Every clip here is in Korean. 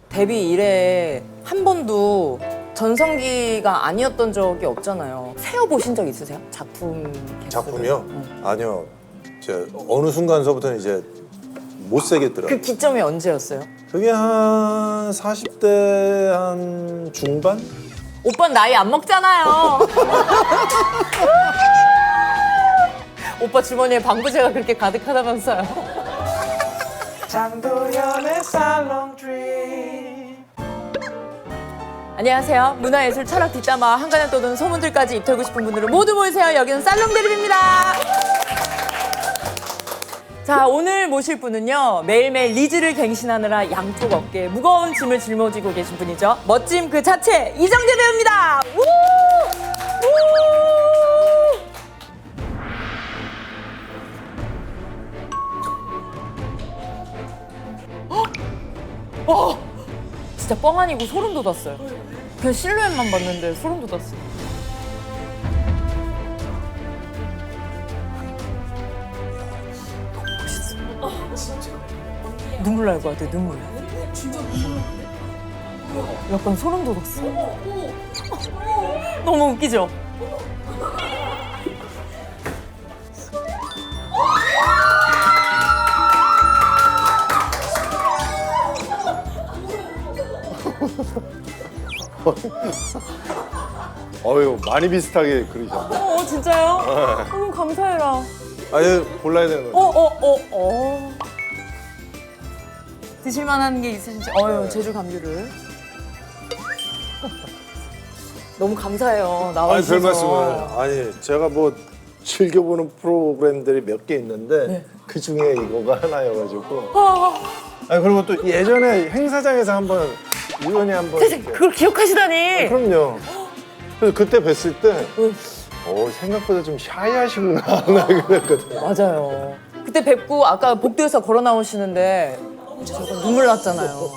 데뷔 이래 한 번도 전성기가 아니었던 적이 없잖아요. 세어보신 적 있으세요? 작품 개수를? 작품이요? 아니요. 저 어느 순간서부터는 이제 못 세겠더라고요. 그 기점이 언제였어요? 그게 한 40대 한 중반? 오빠는 나이 안 먹잖아요. 오빠 주머니에 방부제가 그렇게 가득하다면서요. 장도연의 살롱 드림. 안녕하세요. 문화예술 철학 뒷담화 한간에 떠도는 소문들까지 입털고 싶은 분들은 모두 모이세요. 여기는 살롱드립입니다. 자, 오늘 모실 분은요. 매일매일 리즈를 갱신하느라 양쪽 어깨에 무거운 짐을 짊어지고 계신 분이죠. 멋짐 그 자체 이정재 배우입니다. 우! 우! 진짜 뻥 아니고 소름 돋았어요. 그냥 실루엣만 봤는데 소름 돋았어요. 눈물 날 것 같아, 눈물. 진짜 눈물 나는데? 약간 소름 돋았어. 너무 웃기죠? 어유 많이 비슷하게 그리셨네. 진짜요? 너무 감사해라. 아니 골라야 되는 거죠. 드실만한 게 있으신지, 제주 감귤을. 너무 감사해요. 아니 나와주셔서. 별 말씀을. 아니 제가 뭐 즐겨보는 프로그램들이 몇 개 있는데 네. 그 중에 이거가 하나여가지고. 아니 그리고 또 예전에 행사장에서 한번 우연히 한번. 선생님, 그걸 기억하시다니. 그럼요. 그래서 그때 뵀을 때 생각보다 좀 샤이하시구나 나 그랬거든요. 맞아요. 그때 뵙고 아까 복도에서 걸어 나오시는데 진짜 저거 눈물 났잖아요.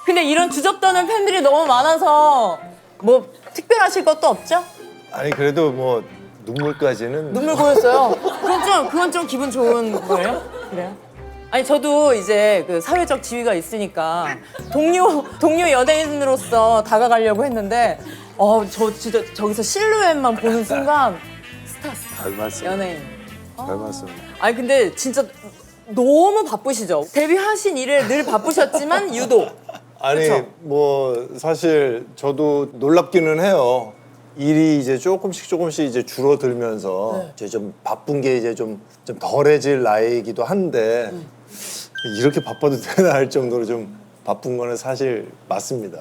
근데 이런 주접떠는 팬들이 너무 많아서 뭐 특별하실 것도 없죠? 아니 그래도 뭐 눈물까지는. 눈물 고였어요. 그건 좀 기분 좋은 거예요? 그래요? 아니 저도 이제 그 사회적 지위가 있으니까 동료 연예인으로서 다가가려고 했는데 저 진짜 저기서 실루엣만 보는 순간 스타 별 말씀. 연예인. 별 말씀. 아니 근데 진짜 너무 바쁘시죠? 데뷔하신 이래 늘 바쁘셨지만 유독. 아니 그쵸? 뭐 사실 저도 놀랍기는 해요. 일이 이제 조금씩 이제 줄어들면서 이제 좀 바쁜 게 이제 좀 덜해질 나이이기도 한데 이렇게 바빠도 되나 할 정도로 좀 바쁜 거는 사실 맞습니다.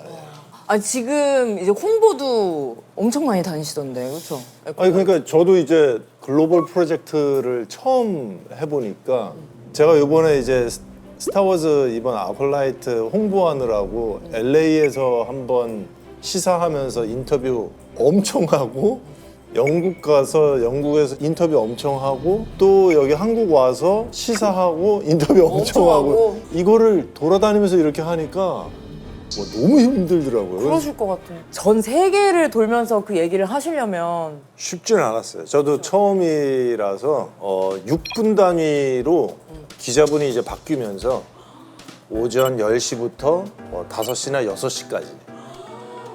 아니 지금 이제 홍보도 엄청 많이 다니시던데, 그렇죠? 아니 그러니까 저도 이제 글로벌 프로젝트를 처음 해보니까 제가 이번에 이제 스타워즈 이번 아콜라이트 홍보하느라고 LA에서 한번 시사하면서 인터뷰 엄청 하고 영국 가서 영국에서 인터뷰 엄청 하고 또 여기 한국 와서 시사하고 인터뷰 엄청 하고 이거를 돌아다니면서 이렇게 하니까 뭐 너무 힘들더라고요. 그러실 것 같아요. 전 세계를 돌면서 그 얘기를 하시려면 쉽지는 않았어요. 저도 처음이라서 6분 단위로 기자분이 이제 바뀌면서 오전 10시부터 5시나 6시까지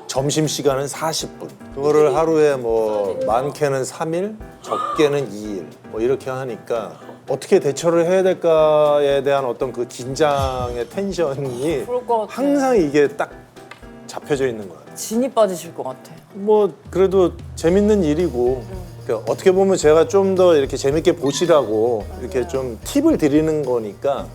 점심시간은 40분. 그거를 하루에 뭐 많게는 3일, 적게는 2일 뭐 이렇게 하니까 어떻게 대처를 해야 될까에 대한 어떤 그 긴장의 텐션이 그럴 것 같아요. 항상 이게 딱 잡혀져 있는 거예요. 진이 빠지실 것 같아. 뭐 그래도 재밌는 일이고 그러니까 어떻게 보면 제가 좀 더 이렇게 재밌게 보시라고 이렇게 좀 팁을 드리는 거니까.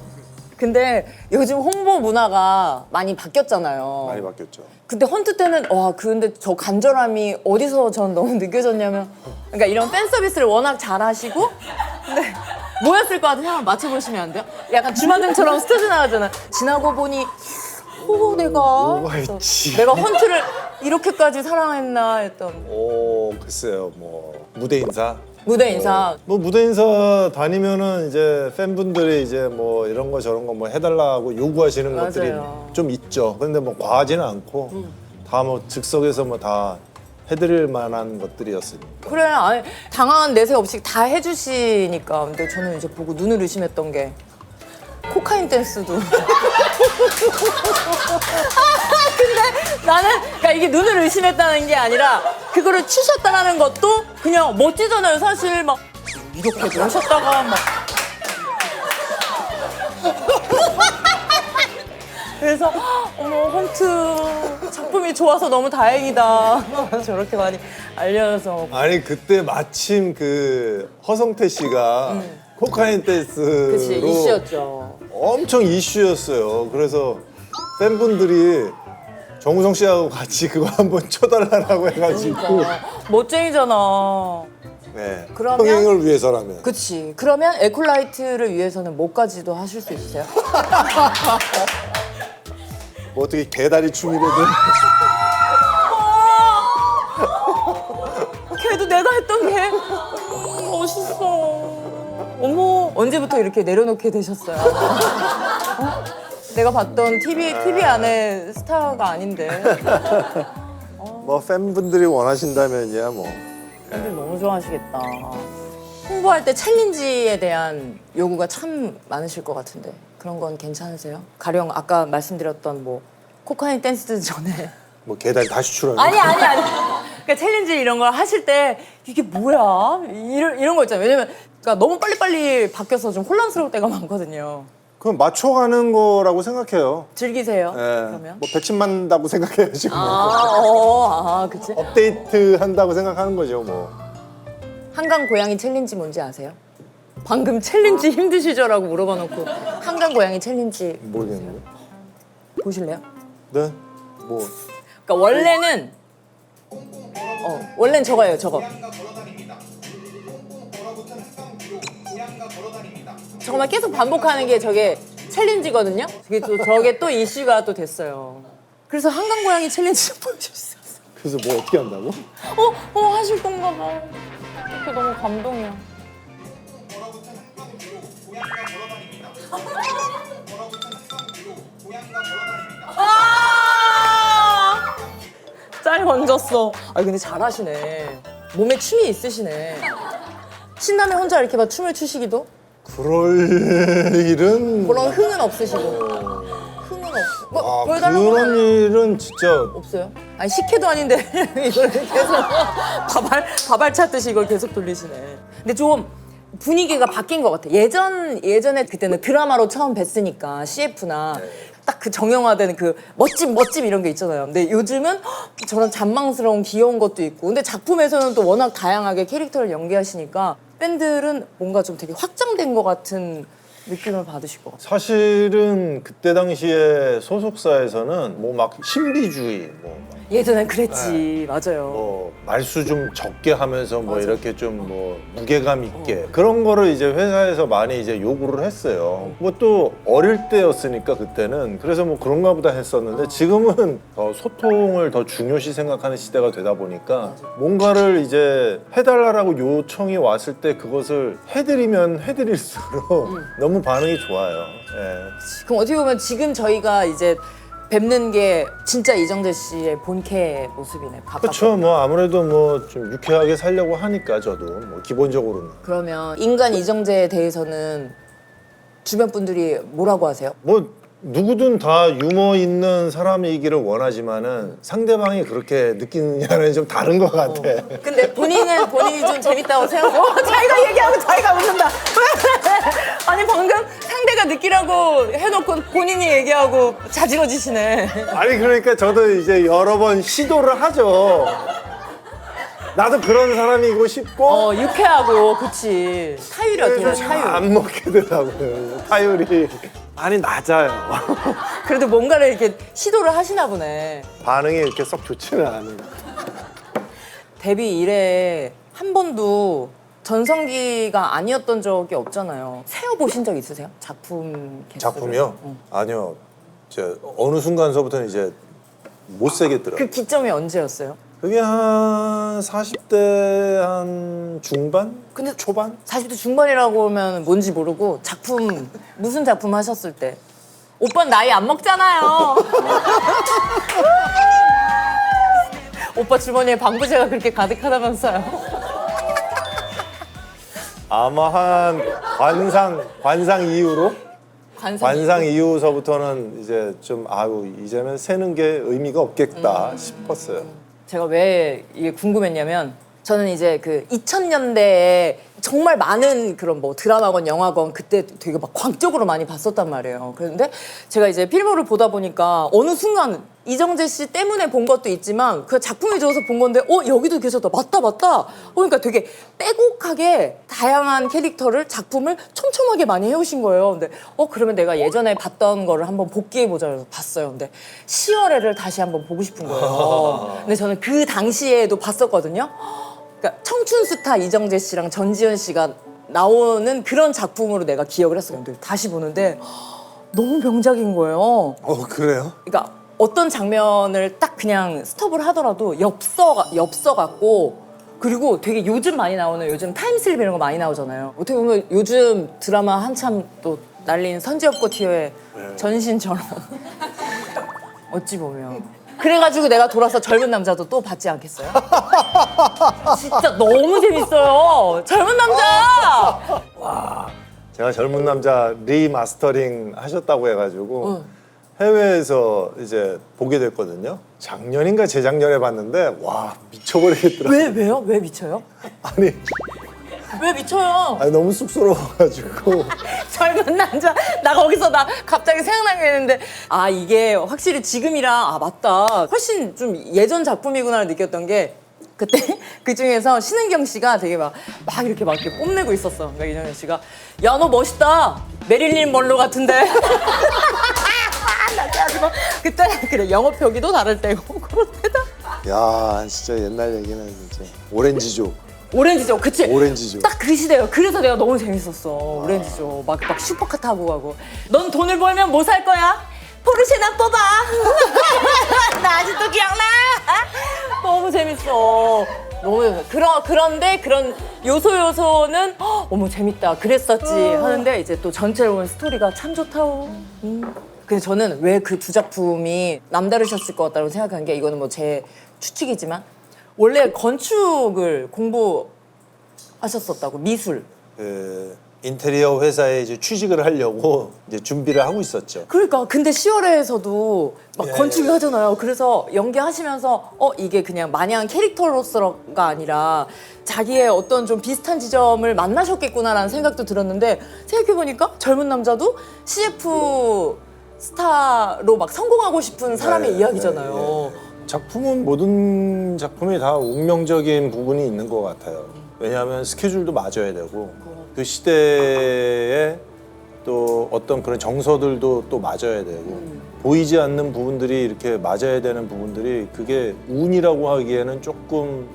근데 요즘 홍보 문화가 많이 바뀌었잖아요. 많이 바뀌었죠. 그때 헌트 때는 근데 저 간절함이 어디서 전 너무 느껴졌냐면 그러니까 이런 팬 서비스를 워낙 잘하시고 근데 뭐였을 것 같아요? 한번 맞춰보시면 안 돼요? 약간 주마등처럼 스쳐지 나가잖아. 지나고 보니 뭐가 있지? 내가 헌트를 이렇게까지 사랑했나 했던 글쎄요. 뭐 무대 인사? 무대 인사. 뭐 무대 인사 다니면은 이제 팬분들이 이제 뭐 이런 거 저런 거 뭐 해달라고 요구하시는 맞아요. 것들이 좀 있죠. 근데 뭐 과하지는 않고 다 뭐 즉석에서 뭐 다 해드릴 만한 것들이었으니까. 그래, 아니, 당황한 내색 없이 다 해주시니까. 근데 저는 이제 보고 눈을 의심했던 게 코카인 댄스도. 근데 나는 그러니까 이게 눈을 의심했다는 게 아니라 그거를 추셨다는 것도 그냥 멋지잖아요. 사실 막 이렇게 하셨다가 막. 그래서 어머 홈트 작품이 좋아서 너무 다행이다. 저렇게 많이 알려서. 아니 그때 마침 그 허성태 씨가 코카인 댄스로 그치 이슈였죠. 엄청 이슈였어요. 그래서 팬분들이 정우성 씨하고 같이 그거 한번 쳐달라고 해가지고 멋쟁이잖아. 네. 그러면- 흥행을 위해서라면 그치. 그러면 에콜라이트를 위해서는 뭐까지도 하실 수 있으세요? 뭐 어떻게 개다리 춤이라든 걔도 내가 했던 게 멋있어. 어머 언제부터 이렇게 내려놓게 되셨어요? 어? 내가 봤던 TV 안에 스타가 아닌데. 뭐 팬분들이 원하신다면야 뭐 팬들 너무 좋아하시겠다. 홍보할 때 챌린지에 대한 요구가 참 많으실 것 같은데 그런 건 괜찮으세요? 가령 아까 말씀드렸던 뭐 코카인 댄스 전에 뭐 개다리 다시 추라는 아니. 그러니까 챌린지 이런 걸 하실 때 이게 뭐야? 이런 거 있잖아요. 왜냐면 그러니까 너무 빨리빨리 바뀌어서 좀 혼란스러울 때가 많거든요. 그건 맞춰가는 거라고 생각해요. 즐기세요. 예. 그러면 뭐 배침 만다고 생각해요 지금. 그치. 업데이트 한다고 생각하는 거죠 뭐. 한강 고양이 챌린지 뭔지 아세요? 방금 챌린지 힘드시죠라고 물어봐 놓고 한강 고양이 챌린지 모르겠는데. 보실래요? 네. 뭐 그러니까 원래는 저거예요, 저거. 저거만 계속 반복하는 게 저게 챌린지거든요. 저게 또 이슈가 또 됐어요. 그래서 한강 고양이 챌린지 좀 보여줄 수 있어요. 그래서 뭐 어떻게 한다고? 하실 건가 봐. 그게 너무 감동이야. 짤 얹었어. 근데 잘하시네. 몸에 춤이 있으시네. 신남에 혼자 이렇게 막 춤을 추시기도? 그럴 일은 그런 흥은 없으시고. 흥은 없어. 뭐 보여달라고 그런 하면 일은 진짜 없어요? 아니 식혜도 아닌데 이걸 계속 밥알 찾듯이 이걸 계속 돌리시네. 근데 좀 분위기가 바뀐 것 같아. 예전에 그때는 드라마로 처음 뵀으니까 CF나 딱 그 정형화된 그 멋짐 이런 게 있잖아요. 근데 요즘은 저런 잔망스러운 귀여운 것도 있고. 근데 작품에서는 또 워낙 다양하게 캐릭터를 연기하시니까 팬들은 뭔가 좀 되게 확장된 것 같은 느낌을 받으실 것 같아요. 사실은 그때 당시에 소속사에서는 뭐 막 신비주의 예전엔 그랬지. 맞아요. 뭐 말수 좀 적게 하면서 뭐 이렇게 좀 뭐 무게감 있게 그런 거를 이제 회사에서 많이 이제 요구를 했어요. 뭐 또 어릴 때였으니까 그때는 그래서 뭐 그런가 보다 했었는데 지금은 더 소통을 더 중요시 생각하는 시대가 되다 보니까 뭔가를 이제 해달라고 요청이 왔을 때 그것을 해드리면 해드릴수록 너무 반응이 좋아요. 예. 그럼 어떻게 보면 지금 저희가 이제 뵙는 게 진짜 이정재 씨의 본캐 모습이네. 그렇죠. 뭐 아무래도 뭐 좀 유쾌하게 살려고 하니까 저도 뭐 기본적으로는 그러면 인간 이정재에 대해서는 주변 분들이 뭐라고 하세요? 뭐 누구든 다 유머 있는 사람이기를 원하지만은 상대방이 그렇게 느끼느냐는 좀 다른 것 같아. 근데 본인이 좀 재밌다고 생각하고 자기가 얘기하고 자기가 웃는다. 아니 방금 상대가 느끼라고 해놓고 본인이 얘기하고 자지러지시네. 아니 그러니까 저도 이제 여러 번 시도를 하죠. 나도 그런 사람이고 싶고 유쾌하고 그치. 타율이 어떻게 돼요? 타율. 안 먹게 되더라고요. 타율이 많이 낮아요. 그래도 뭔가를 이렇게 시도를 하시나 보네. 반응이 이렇게 썩 좋지는 않아요. 데뷔 이래 한 번도 전성기가 아니었던 적이 없잖아요. 세어보신 적 있으세요? 작품 개수를? 작품이요? 아니요. 저 어느 순간서부터는 이제 못 세겠더라고요. 그 기점이 언제였어요? 그게 한 40대 한 중반? 근데 초반? 40대 중반이라고 하면 뭔지 모르고 작품 무슨 작품 하셨을 때 오빠는 나이 안 먹잖아요. 오빠 주머니에 방부제가 그렇게 가득하다면서요. 아마 한 관상 이후로 관상 이후서부터는 이제 좀 아유 이제는 세는 게 의미가 없겠다 싶었어요. 제가 왜 이게 궁금했냐면 저는 이제 그 2000년대에 정말 많은 그런 뭐 드라마건 영화건 그때 되게 막 광적으로 많이 봤었단 말이에요. 그런데 제가 이제 필모를 보다 보니까 어느 순간 이정재 씨 때문에 본 것도 있지만 그 작품이 좋아서 본 건데 여기도 계셨다. 맞다. 그러니까 되게 빼곡하게 다양한 캐릭터를 작품을 촘촘하게 많이 해오신 거예요. 근데 그러면 내가 예전에 봤던 거를 한번 복귀해보자 해서 봤어요. 근데 시어레를 다시 한번 보고 싶은 거예요. 근데 저는 그 당시에도 봤었거든요. 그러니까 청춘 스타 이정재 씨랑 전지현 씨가 나오는 그런 작품으로 내가 기억을 했어요. 근데 다시 보는데 너무 명작인 거예요. 그래요? 그러니까 어떤 장면을 딱 그냥 스톱을 하더라도 엽서 같고 그리고 되게 요즘 많이 나오는 요즘 타임슬립 이런 거 많이 나오잖아요. 어떻게 보면 요즘 드라마 한참 또 날린 선지엽고 티어의 전신처럼 어찌 보면. 그래가지고 내가 돌아서 젊은 남자도 또 받지 않겠어요? 진짜 너무 재밌어요. 젊은 남자! 제가 젊은 남자 리마스터링 하셨다고 해가지고 해외에서 이제 보게 됐거든요. 작년인가 재작년에 봤는데 와 미쳐버리겠더라고요. 왜요? 왜 미쳐요? 아니 왜 미쳐요? 너무 쑥스러워가지고 젊은 남자 나 갑자기 생각나게 되는데 이게 확실히 지금이랑 맞다 훨씬 좀 예전 작품이구나 느꼈던 게 그때 그 중에서 신은경 씨가 되게 막 이렇게 뽐내고 있었어. 그러니까 이정현 씨가 야 너 멋있다 메릴린 먼로 같은데 그때 그래 영어 표기도 다를 때고 그럴 때다. 야 진짜 옛날 얘기는 진짜 오렌지족. 그치? 오렌지족. 딱 그 시대예요. 그래서 내가 너무 재밌었어. 오렌지족. 막 슈퍼카 타고 가고. 넌 돈을 벌면 뭐 살 거야? 포르쉐나 뽑아. 나 아직도 기억나. 너무 재밌어. 너무 재밌어. 그런데 그런 요소는 어머 재밌다. 그랬었지 하는데 이제 또 전체를 보면 스토리가 참 좋다오. 그래서 저는 왜 그 두 작품이 남다르셨을 것 같다고 생각한 게 이거는 뭐 제 추측이지만 원래 건축을 공부하셨었다고 미술. 그 인테리어 회사에 이제 취직을 하려고 이제 준비를 하고 있었죠. 그러니까 근데 10월에서도 막 예. 건축을 하잖아요. 그래서 연기하시면서 이게 그냥 마냥 캐릭터로서가 아니라 자기의 어떤 좀 비슷한 지점을 만나셨겠구나라는 생각도 들었는데 생각해보니까 젊은 남자도 CF 스타로 막 성공하고 싶은 사람의 네, 이야기잖아요. 작품은 모든 작품이 다 운명적인 부분이 있는 것 같아요. 왜냐하면 스케줄도 맞아야 되고 그 시대에 또 어떤 그런 정서들도 또 맞아야 되고 보이지 않는 부분들이 이렇게 맞아야 되는 부분들이 그게 운이라고 하기에는 조금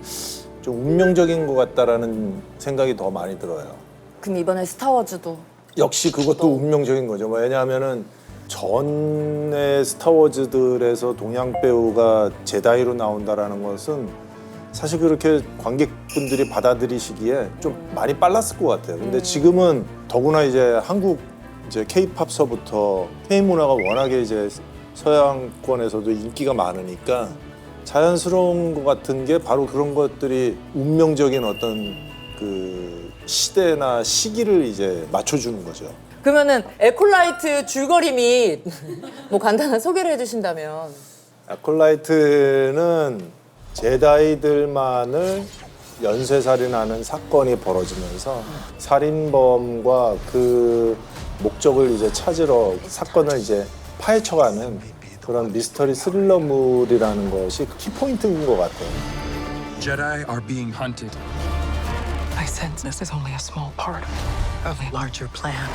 좀 운명적인 것 같다라는 생각이 더 많이 들어요. 그럼 이번에 스타워즈도 역시 그것도 운명적인 거죠. 왜냐하면은 전에 스타워즈들에서 동양 배우가 제다이로 나온다라는 것은 사실 그렇게 관객분들이 받아들이시기에 좀 많이 빨랐을 것 같아요. 근데 지금은 더구나 이제 한국 이제 K-팝서부터 K-문화가 워낙에 이제 서양권에서도 인기가 많으니까 자연스러운 것 같은 게 바로 그런 것들이 운명적인 어떤 그 시대나 시기를 이제 맞춰주는 거죠. 그러면은 에콜라이트 줄거림이 뭐 간단한 소개를 해주신다면. 에콜라이트는 제다이들만을 연쇄살인하는 사건이 벌어지면서 살인범과 그 목적을 이제 찾으러 사건을 이제 파헤쳐가는 그런 미스터리 스릴러물이라는 것이 키포인트인 것 같아요. Jedi are being hunted. I sense this is only a small part of a larger plan.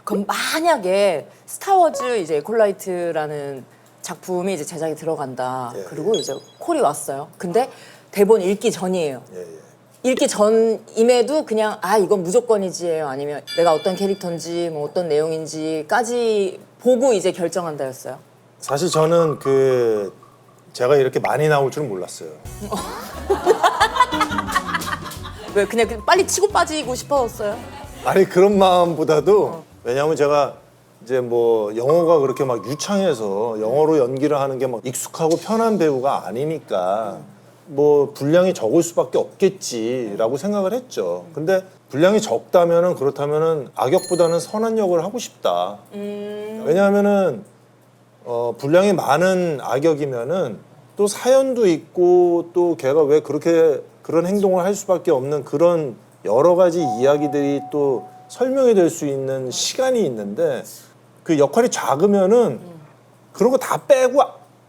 그럼 만약에 스타워즈 이제 에콜라이트라는 작품이 이제 제작이 들어간다. 예, 그리고 이제 콜이 왔어요. 근데 대본 읽기 전이에요. 예, 예. 읽기 전임에도 그냥 이건 무조건이지예요. 아니면 내가 어떤 캐릭터인지 뭐 어떤 내용인지까지 보고 이제 결정한다였어요. 사실 저는 그 제가 이렇게 많이 나올 줄은 몰랐어요. 왜 그냥 빨리 치고 빠지고 싶었어요? 아니 그런 마음보다도 왜냐하면 제가 이제 뭐 영어가 그렇게 막 유창해서 영어로 연기를 하는 게 막 익숙하고 편한 배우가 아니니까 뭐 분량이 적을 수밖에 없겠지라고 생각을 했죠. 근데 분량이 적다면은 그렇다면은 악역보다는 선한 역을 하고 싶다. 왜냐하면은 분량이 많은 악역이면은 또 사연도 있고 또 걔가 왜 그렇게 그런 행동을 할 수밖에 없는 그런 여러 가지 이야기들이 또 설명이 될 수 있는 시간이 있는데 그 역할이 작으면은 그런 거 다 빼고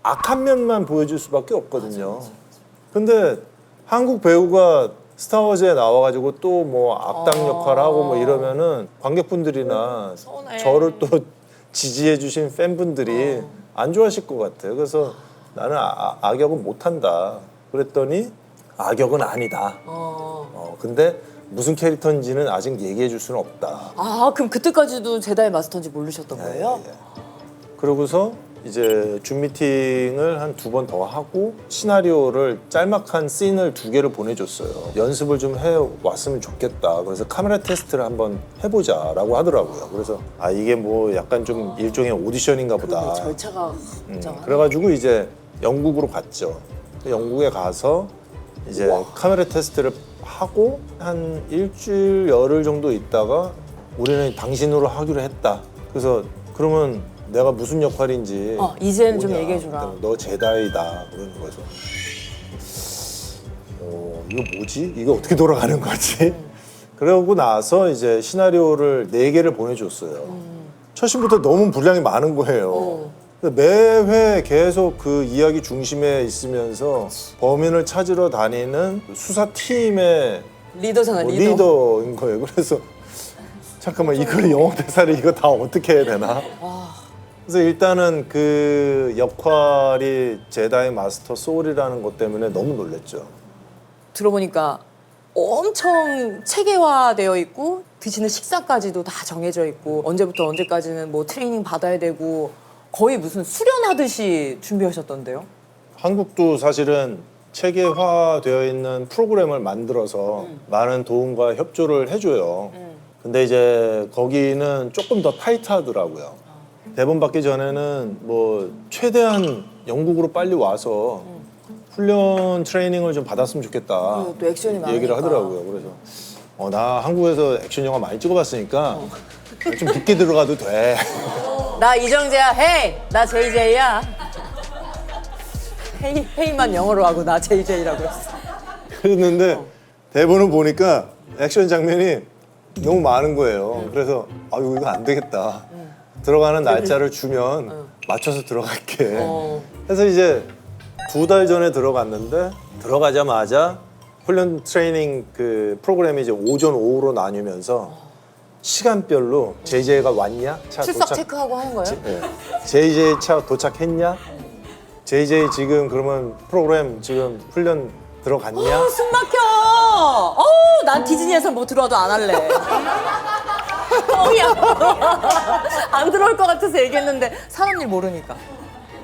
악한 면만 보여줄 수밖에 없거든요. 근데 한국 배우가 스타워즈에 나와가지고 또 뭐 악당 역할하고 뭐 이러면은 관객분들이나 서운해. 저를 또 지지해주신 팬분들이 안 좋아하실 것 같아요. 그래서 나는 악역은 못한다. 그랬더니 악역은 아니다. 근데 무슨 캐릭터인지는 아직 얘기해 줄 수는 없다. 아, 그럼 그때까지도 제다이 마스터인지 모르셨던 거예요? 예. 그러고서 이제 줌 미팅을 한 2번 더 하고 시나리오를 짤막한 씬을 2개를 보내줬어요. 연습을 좀 해왔으면 좋겠다. 그래서 카메라 테스트를 한번 해보자라고 하더라고요. 그래서 아 이게 뭐 약간 좀 일종의 오디션인가 보다. 절차가 복잡하네. 그래가지고 이제 영국으로 갔죠. 영국에 가서 이제 카메라 테스트를 하고 한 일주일 열흘 정도 있다가 우리는 당신으로 하기로 했다. 그래서 그러면 내가 무슨 역할인지 이제는 좀 뭐냐. 얘기해주라. 너 제다이다 그러는 거죠. 이거 뭐지? 이거 어떻게 돌아가는 거지? 그러고 나서 이제 시나리오를 4개를 보내줬어요. 첫 씬부터 너무 분량이 많은 거예요. 매회 계속 그 이야기 중심에 있으면서 범인을 찾으러 다니는 수사팀의 리더잖아, 뭐 리더. 리더인 거예요. 그래서 잠깐만 이걸 영어 대사를 이거 다 어떻게 해야 되나? 그래서 일단은 그 역할이 제다이 마스터 소울이라는 것 때문에 너무 놀랬죠. 들어보니까 엄청 체계화되어 있고 드시는 식사까지도 다 정해져 있고 언제부터 언제까지는 뭐 트레이닝 받아야 되고 거의 무슨 수련하듯이 준비하셨던데요? 한국도 사실은 체계화되어 있는 프로그램을 만들어서 많은 도움과 협조를 해줘요. 근데 이제 거기는 조금 더 타이트하더라고요. 대본 받기 전에는 뭐 최대한 영국으로 빨리 와서 훈련 트레이닝을 좀 받았으면 좋겠다. 또 액션이 많으니까. 얘기를 하더라고요. 그래서 나 한국에서 액션 영화 많이 찍어봤으니까 좀 늦게 들어가도 돼. 나 이정재야, 헤이! 나 JJ야. 헤이만 영어로 하고 나 JJ라고 했어. 그랬는데 대본을 보니까 액션 장면이 너무 많은 거예요. 그래서 아유 이거 안 되겠다. 들어가는 날짜를 주면 맞춰서 들어갈게. 그래서 이제 2달 전에 들어갔는데 들어가자마자 훈련 트레이닝 그 프로그램이 이제 오전 오후로 나뉘면서 시간별로 JJ가 왔냐? 차 출석 체크하고 하는 거예요? 네. JJ 차 도착했냐? JJ 지금 그러면 프로그램 지금 훈련 들어갔냐? 숨 막혀! 난 디즈니에서 뭐 들어와도 안 할래. 야. 안 들어올 것 같아서 얘기했는데 사람 일 모르니까.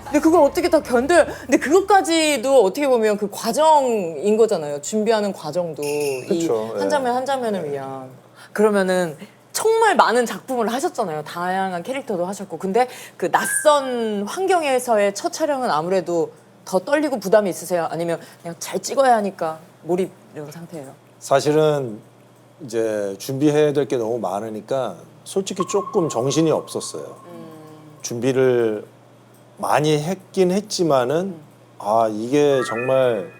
근데 그걸 어떻게 다 견뎌요? 근데 그것까지도 어떻게 보면 그 과정인 거잖아요. 준비하는 과정도 그쵸, 이 한 장면 한 장면을 위한. 그러면은 정말 많은 작품을 하셨잖아요. 다양한 캐릭터도 하셨고. 근데 그 낯선 환경에서의 첫 촬영은 아무래도 더 떨리고 부담이 있으세요? 아니면 그냥 잘 찍어야 하니까 몰입 이런 상태예요? 사실은 이제 준비해야 될 게 너무 많으니까 솔직히 조금 정신이 없었어요. 준비를 많이 했긴 했지만은 아 이게 정말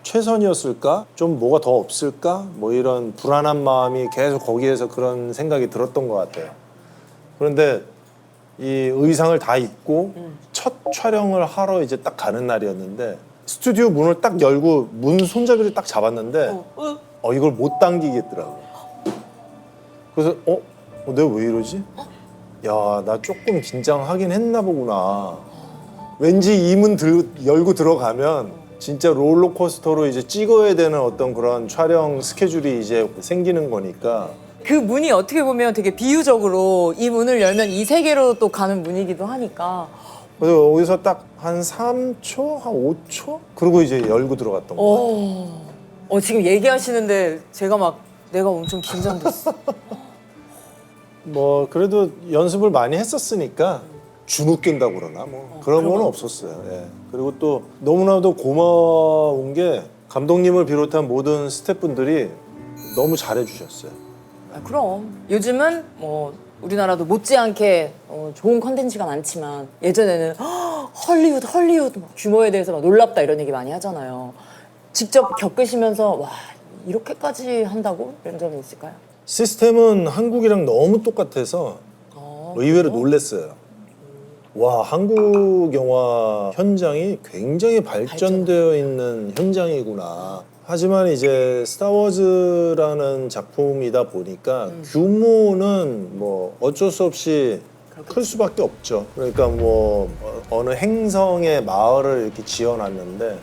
최선이었을까? 좀 뭐가 더 없을까? 뭐 이런 불안한 마음이 계속 거기에서 그런 생각이 들었던 것 같아요. 그런데 이 의상을 다 입고 첫 촬영을 하러 이제 딱 가는 날이었는데 스튜디오 문을 딱 열고 문 손잡이를 딱 잡았는데 이걸 못 당기겠더라고. 그래서 내가 왜 이러지? 야, 나 조금 긴장하긴 했나 보구나. 왠지 이 문 열고 들어가면 진짜 롤러코스터로 이제 찍어야 되는 어떤 그런 촬영 스케줄이 이제 생기는 거니까. 그 문이 어떻게 보면 되게 비유적으로 이 문을 열면 이 세계로 또 가는 문이기도 하니까. 그래서 여기서 딱 한 3초, 한 5초? 그러고 이제 열고 들어갔던 거예요. 지금 얘기하시는데 제가 막 내가 엄청 긴장됐어. 뭐 그래도 연습을 많이 했었으니까 주눅 낀다고 그러나 뭐 그런 건 없었어요. 예. 그리고 또 너무나도 고마운 게 감독님을 비롯한 모든 스태프분들이 너무 잘해주셨어요. 아, 그럼 요즘은 뭐 우리나라도 못지않게 좋은 컨텐츠가 많지만 예전에는 헐리우드 막 규모에 대해서 막 놀랍다 이런 얘기 많이 하잖아요. 직접 겪으시면서 와 이렇게까지 한다고 이런 점이 있을까요? 시스템은 한국이랑 너무 똑같아서 의외로 놀랐어요. 와, 한국 영화 현장이 굉장히 발전되어 있는 현장이구나. 하지만 이제 스타워즈라는 작품이다 보니까 규모는 뭐 어쩔 수 없이 클 수밖에 없죠. 그러니까 뭐 어느 행성의 마을을 이렇게 지어놨는데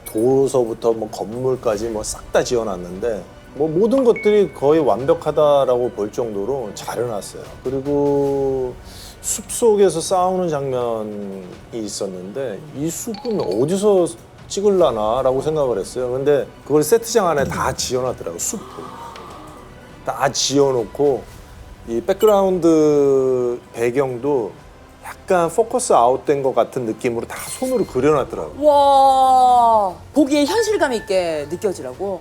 도로서부터 뭐 건물까지 뭐 싹 다 지어놨는데 뭐 모든 것들이 거의 완벽하다라고 볼 정도로 잘 해놨어요. 그리고 숲 속에서 싸우는 장면이 있었는데 이 숲은 어디서 찍을라나라고 생각을 했어요. 근데 그걸 세트장 안에 다 지어놨더라고요. 숲을 다 지어놓고 이 백그라운드 배경도 약간 포커스 아웃된 것 같은 느낌으로 다 손으로 그려놨더라고요. 와 보기에 현실감 있게 느껴지라고.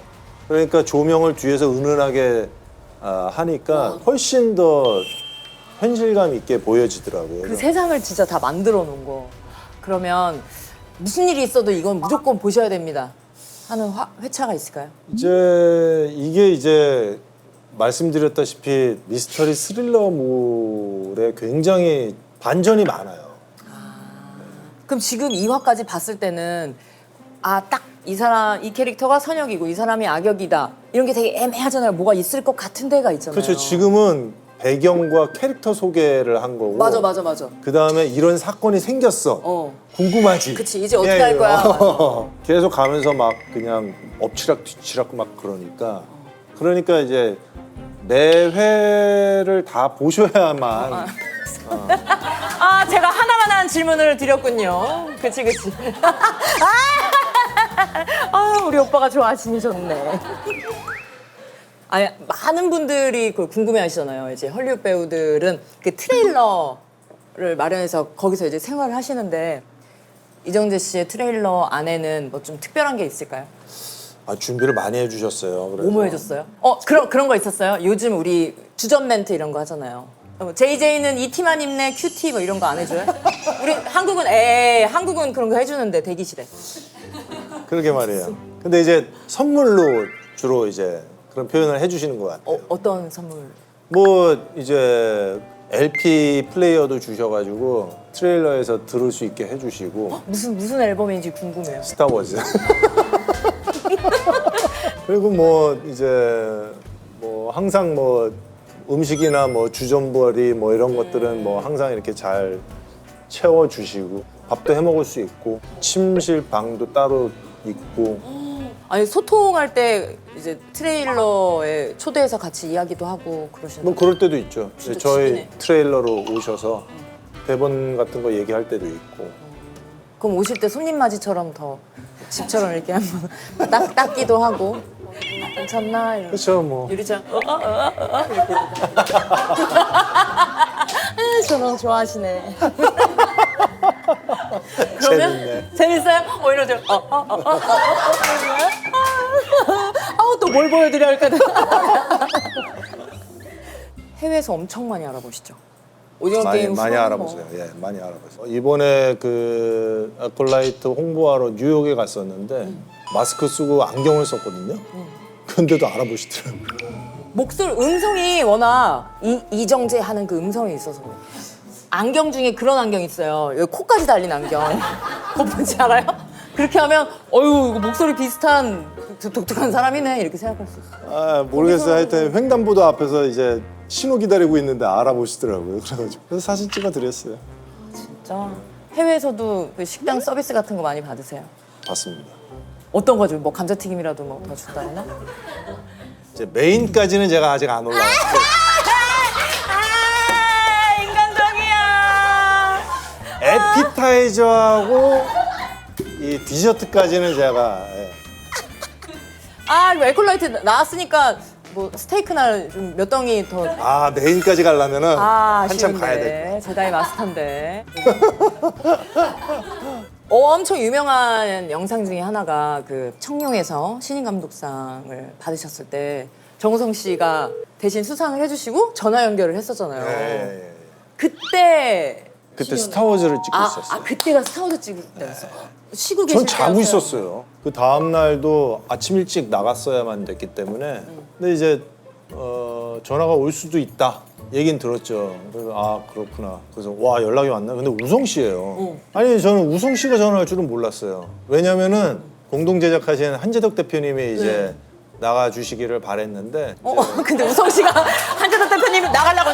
그러니까 조명을 뒤에서 은은하게 하니까 훨씬 더 현실감 있게 보여지더라고요. 그 세상을 진짜 다 만들어 놓은 거. 그러면 무슨 일이 있어도 이건 무조건 보셔야 됩니다 하는 회차가 있을까요? 이게 이제 말씀드렸다시피 미스터리 스릴러물에 굉장히 반전이 많아요. 그럼 지금 2화까지 봤을 때는 딱 이 캐릭터가 선역이고 이 사람이 악역이다 이런 게 되게 애매하잖아요. 뭐가 있을 것 같은 데가 있잖아요. 그렇죠. 지금은 배경과 캐릭터 소개를 한 거고. 맞아. 그 다음에 이런 사건이 생겼어. 궁금하지. 그치, 이제 어떻게 할 거야? 계속 가면서 막 그냥 엎치락 뒤치락 막 그러니까 이제 매 회를 다 보셔야만. 제가 하나만 질문을 드렸군요. 그치. 우리 오빠가 좋아하시니 좋네. 많은 분들이 그걸 궁금해하시잖아요. 이제 헐리우드 배우들은 그 트레일러를 마련해서 거기서 이제 생활을 하시는데 이정재 씨의 트레일러 안에는 뭐 좀 특별한 게 있을까요? 준비를 많이 해주셨어요. 그래서. 뭐뭐 해줬어요? 그런 거 있었어요? 요즘 우리 주전 멘트 이런 거 하잖아요. JJ는 이 티만 입네, 큐티 뭐 이런 거 안 해줘요? 우리 한국은 그런 거 해주는데 대기실에. 그러게 말이에요. 근데 이제 선물로 주로 이제 그런 표현을 해주시는 것 같아요. 어떤 선물? 뭐 이제 LP 플레이어도 주셔가지고 트레일러에서 들을 수 있게 해주시고. 무슨 앨범인지 궁금해요. 스타워즈. 그리고 뭐 이제 뭐 항상 뭐 음식이나 뭐 주전부리 뭐 이런 것들은 뭐 항상 이렇게 잘 채워주시고 밥도 해 먹을 수 있고 침실 방도 따로 있고. 소통할 때 이제 트레일러에 초대해서 같이 이야기도 하고 그러시는. 뭐 그럴 때도 있죠. 진짜 저희 집이네. 트레일러로 오셔서 대본 같은 거 얘기할 때도 있고. 그럼 오실 때 손님 맞이처럼 더 집처럼 이렇게 한번 닦기도 하고 괜찮나 이런. 그렇죠 뭐. 유리창 이렇게. 저랑 좋아하시네. 그러면 재밌네. 재밌어요? 이러죠. 또 뭘 보여드려 할까? 해외에서 엄청 많이 알아보시죠. 오징어 게임 많이 후원 알아보세요. 예, 많이 알아보세요. 이번에 그 아콜라이트 홍보하러 뉴욕에 갔었는데 마스크 쓰고 안경을 썼거든요. 근데도 알아보시더라고요. 목소리 음성이 워낙 이정재 하는 그 음성이 있어서 안경 중에 그런 안경 있어요. 여기 코까지 달린 안경. 그거 뭔지 알아요? 그렇게 하면 이거 목소리 비슷한 독특한 사람이네 이렇게 생각할 수 있어요. 모르겠어요. 하여튼 횡단보도 앞에서 이제 신호 기다리고 있는데 알아보시더라고요. 그래서 사진 찍어 드렸어요. 진짜 해외에서도 그 식당 서비스 같은 거 많이 받으세요? 봤습니다. 어떤 거죠? 뭐 감자튀김이라도 뭐 더 준다 했나? 이제 메인까지는 제가 아직 안 올라왔고 인간적이야. 에피타이저하고 이 디저트까지는 제가 에콜라이트 나왔으니까 뭐 스테이크나 좀 몇 덩이 더. 아 메인까지 가려면은 한참 아쉬운데. 가야 돼. 제다이 마스터인데. 엄청 유명한 영상 중에 하나가 그 청룡에서 신인 감독상을 받으셨을 때 정우성 씨가 대신 수상을 해주시고 전화 연결을 했었잖아요. 예. 그때 스타워즈를 찍고 있었어요. 그때가 스타워즈 찍을 때였어. 쉬고 전 계실 자고 때였어요. 있었어요. 그 다음 날도 아침 일찍 나갔어야만 됐기 때문에. 근데 이제 전화가 올 수도 있다. 얘긴 들었죠. 그래서 아 그렇구나. 그래서 와 연락이 왔나? 근데 우성 씨예요. 아니 저는 우성 씨가 전화할 줄은 몰랐어요. 왜냐면은 공동 제작하신 한재덕 대표님이 이제 나가 주시기를 바랬는데. 근데 우성 씨가 한재덕 대표님이 나가려고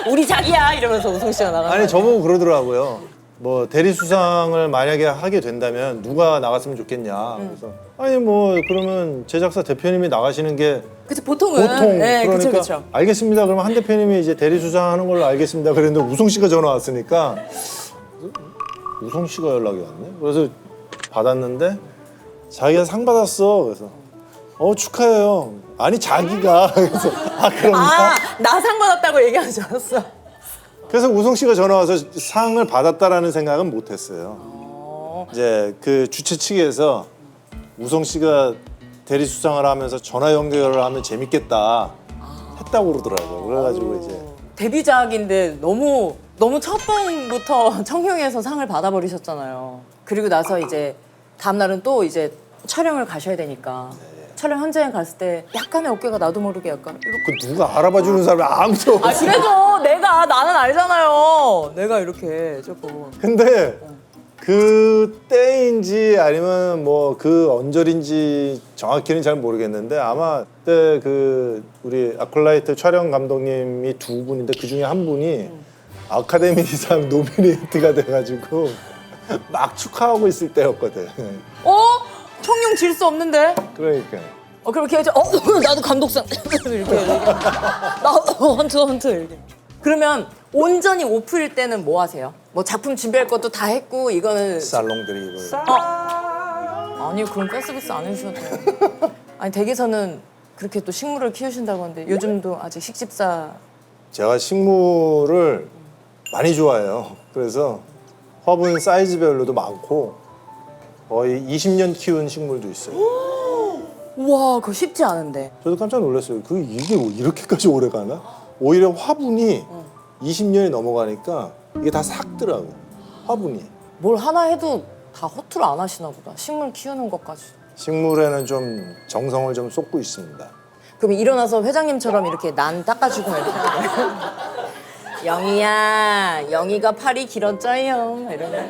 우리 자기야 이러면서 우성 씨가 나가. 아니 저보고 그러더라고요. 뭐 대리 수상을 만약에 하게 된다면 누가 나갔으면 좋겠냐. 그래서 아니 뭐 그러면 제작사 대표님이 나가시는 게 그치 보통은. 보통 네, 그러니까 그쵸. 알겠습니다. 그러면 한 대표님이 이제 대리 수상하는 걸로 알겠습니다. 그랬는데 우성 씨가 전화 왔으니까 우성 씨가 연락이 왔네. 그래서 받았는데 자기가 상 받았어. 그래서 축하해요. 아니 자기가 그래서 그런가? 나 상 받았다고 얘기하는 줄 알았어. 그래서 우성 씨가 전화 와서 상을 받았다라는 생각은 못 했어요. 이제 그 주최 측에서 우성 씨가 대리 수상을 하면서 전화 연결을 하면 재밌겠다 했다고 그러더라고요. 그래가지고 이제 데뷔작인데 너무 첫 번부터 청룡에서 상을 받아버리셨잖아요. 그리고 나서 이제 다음 날은 또 이제 촬영을 가셔야 되니까 촬영 현장에 갔을 때 약간의 어깨가 나도 모르게 약간 이렇게. 그 누가 알아봐 주는 사람이 아무도 없어. 그래도 나는 알잖아요. 내가 이렇게 조금. 근데 그 때인지 아니면 뭐 그 언저리인지 정확히는 잘 모르겠는데 아마 그때 그 우리 아콜라이트 촬영 감독님이 두 분인데 그 중에 한 분이 아카데미상 노미네이트가 돼가지고 막 축하하고 있을 때였거든. 청룡 질 수 없는데. 그러니까. 그럼 걔가 이제 나도 감독상 이렇게 나 헌트 이렇게. 그러면 온전히 오프일 때는 뭐 하세요? 뭐 작품 준비할 것도 다 했고 이거는 살롱 드리고. 아니 그럼 가스비스 안 해주셔도 돼요. 아니 댁에서는 그렇게 또 식물을 키우신다고 하는데 요즘도 아직 식집사. 제가 식물을 많이 좋아해요. 그래서 화분 사이즈별로도 많고 거의 20년 키운 식물도 있어요. 우와 그거 쉽지 않은데. 저도 깜짝 놀랐어요. 이게 뭐 이렇게까지 오래 가나? 오히려 화분이 20년이 넘어가니까 이게 다 삭더라고. 화분이. 뭘 하나 해도 다 허투루 안 하시나 보다. 식물 키우는 것까지. 식물에는 좀 정성을 좀 쏟고 있습니다. 그럼 일어나서 회장님처럼 이렇게 난 닦아주고 이렇게. 영희가 팔이 길었죠요. 이러면.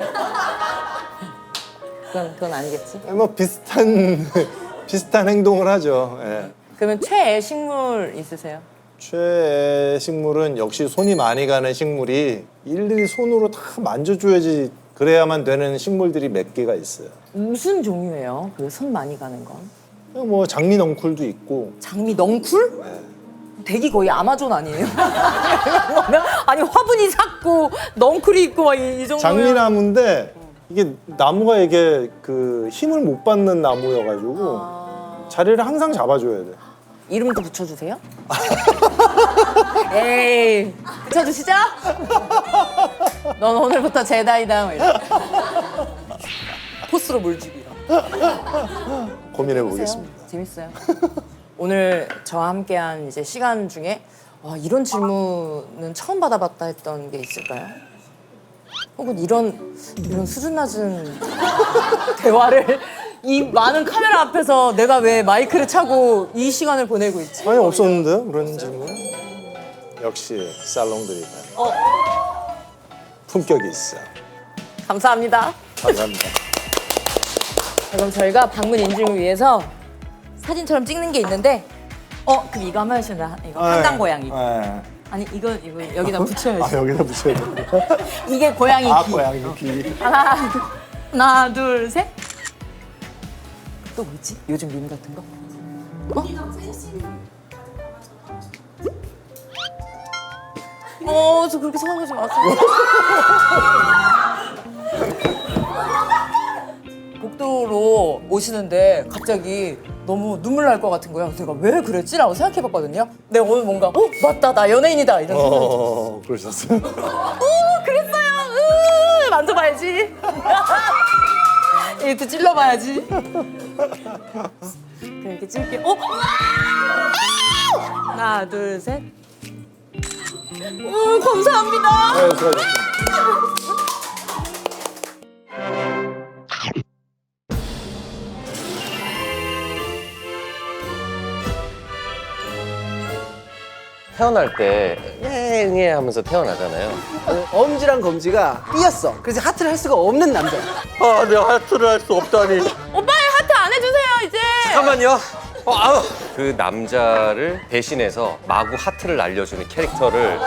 그건 아니겠지. 뭐 비슷한 행동을 하죠. 예. 그러면 최애 식물 있으세요? 최애 식물은 역시 손이 많이 가는 식물이 일일이 손으로 다 만져줘야지 그래야만 되는 식물들이 몇 개가 있어요. 무슨 종류예요? 그 손 많이 가는 건? 뭐 장미 넝쿨도 있고. 장미 넝쿨? 댁이 거의 아마존 아니에요? 아니 화분이 작고 넝쿨이 있고 막 이 정도면. 장미나무인데 이게 나무가 이게 그 힘을 못 받는 나무여가지고 자리를 항상 잡아줘야 돼. 이름도 붙여주세요? 에이 붙여주시죠? 넌 오늘부터 제다이다 뭐 이렇게. 포스로 물주기로. 고민해 보겠습니다. 재밌어요. 오늘 저와 함께한 이제 시간 중에 이런 질문은 처음 받아봤다 했던 게 있을까요? 혹은 이런 수준 낮은 대화를 이 많은 카메라 앞에서 내가 왜 마이크를 차고 이 시간을 보내고 있지? 아니 없었는데요? 그런 질문? 역시 살롱드리다. 품격이 있어. 감사합니다. 감사합니다. 자, 그럼 저희가 방문 인증을 위해서 사진처럼 찍는 게 있는데 그럼 이거 한번 해주나? 이거 한강 고양이. 네. 아니 이거 여기다 붙여야지. 여기다 붙여야 돼. 이게 고양이 귀. 고양이 귀. 하나, 둘, 셋. 또 뭐지? 요즘 밈 같은 거? 저 그렇게 생각하지 마세요. 복도로 오시는데 갑자기 너무 눈물 날 것 같은 거야. 그래서 내가 왜 그랬지라고 생각해봤거든요. 내가 오늘 뭔가 맞다 나 연예인이다 이런 생각이 그러셨어요? 그랬어요. 만져봐야지. 이렇게 찔러봐야지. 이렇게 찔게. 하나, 둘, 셋. 감사합니다. 네, 수고하셨습니다. 태어날 때 응애 하면서 태어나잖아요. 엄지랑 검지가 삐었어. 그래서 하트를 할 수가 없는 남자. 아, 내가 하트를 할 수 없다니. 오빠 하트 안 해주세요 이제. 잠깐만요. 아우. 그 남자를 대신해서 마구 하트를 날려주는 캐릭터를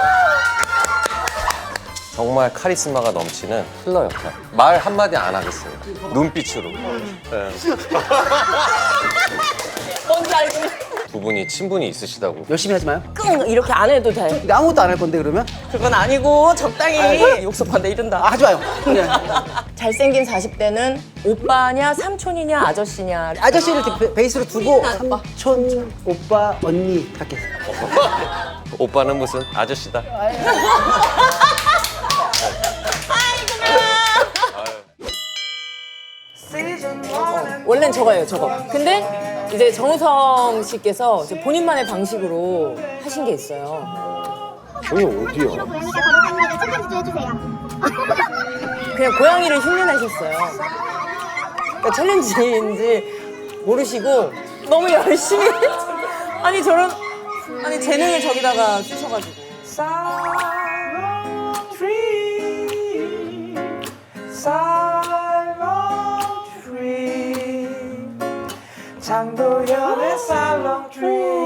정말 카리스마가 넘치는 힐러 역할. 말 한마디 안 하겠습니다. 눈빛으로. 네. 뭔지 알고. 두 분이 친분이 있으시다고. 열심히 하지 마요. 끙 이렇게 안 해도 돼. 근데 아무것도 안 할 건데 그러면? 그건 아니고 적당히 욕섭한다 이른다. 하지 마요. 네. 잘생긴 40대는 오빠냐 삼촌이냐 아저씨냐. 아저씨를 이렇게 베이스로 두고 삼촌, 오빠, 언니 이렇게. 오빠는 무슨 아저씨다. 원래는 저거예요 저거. 근데 이제 정우성 씨께서 이제 본인만의 방식으로 하신 게 있어요. 저기 어디야? 고양이가 걸어다니니까 챌린지 해주세요. 그냥 고양이를 흉내내셨어요. 그러니까 챌린지인지 모르시고 너무 열심히 아니 저런 아니 재능을 저기다가 쓰셔가지고 Silent dream, silent dream. 장도연의 silent dream.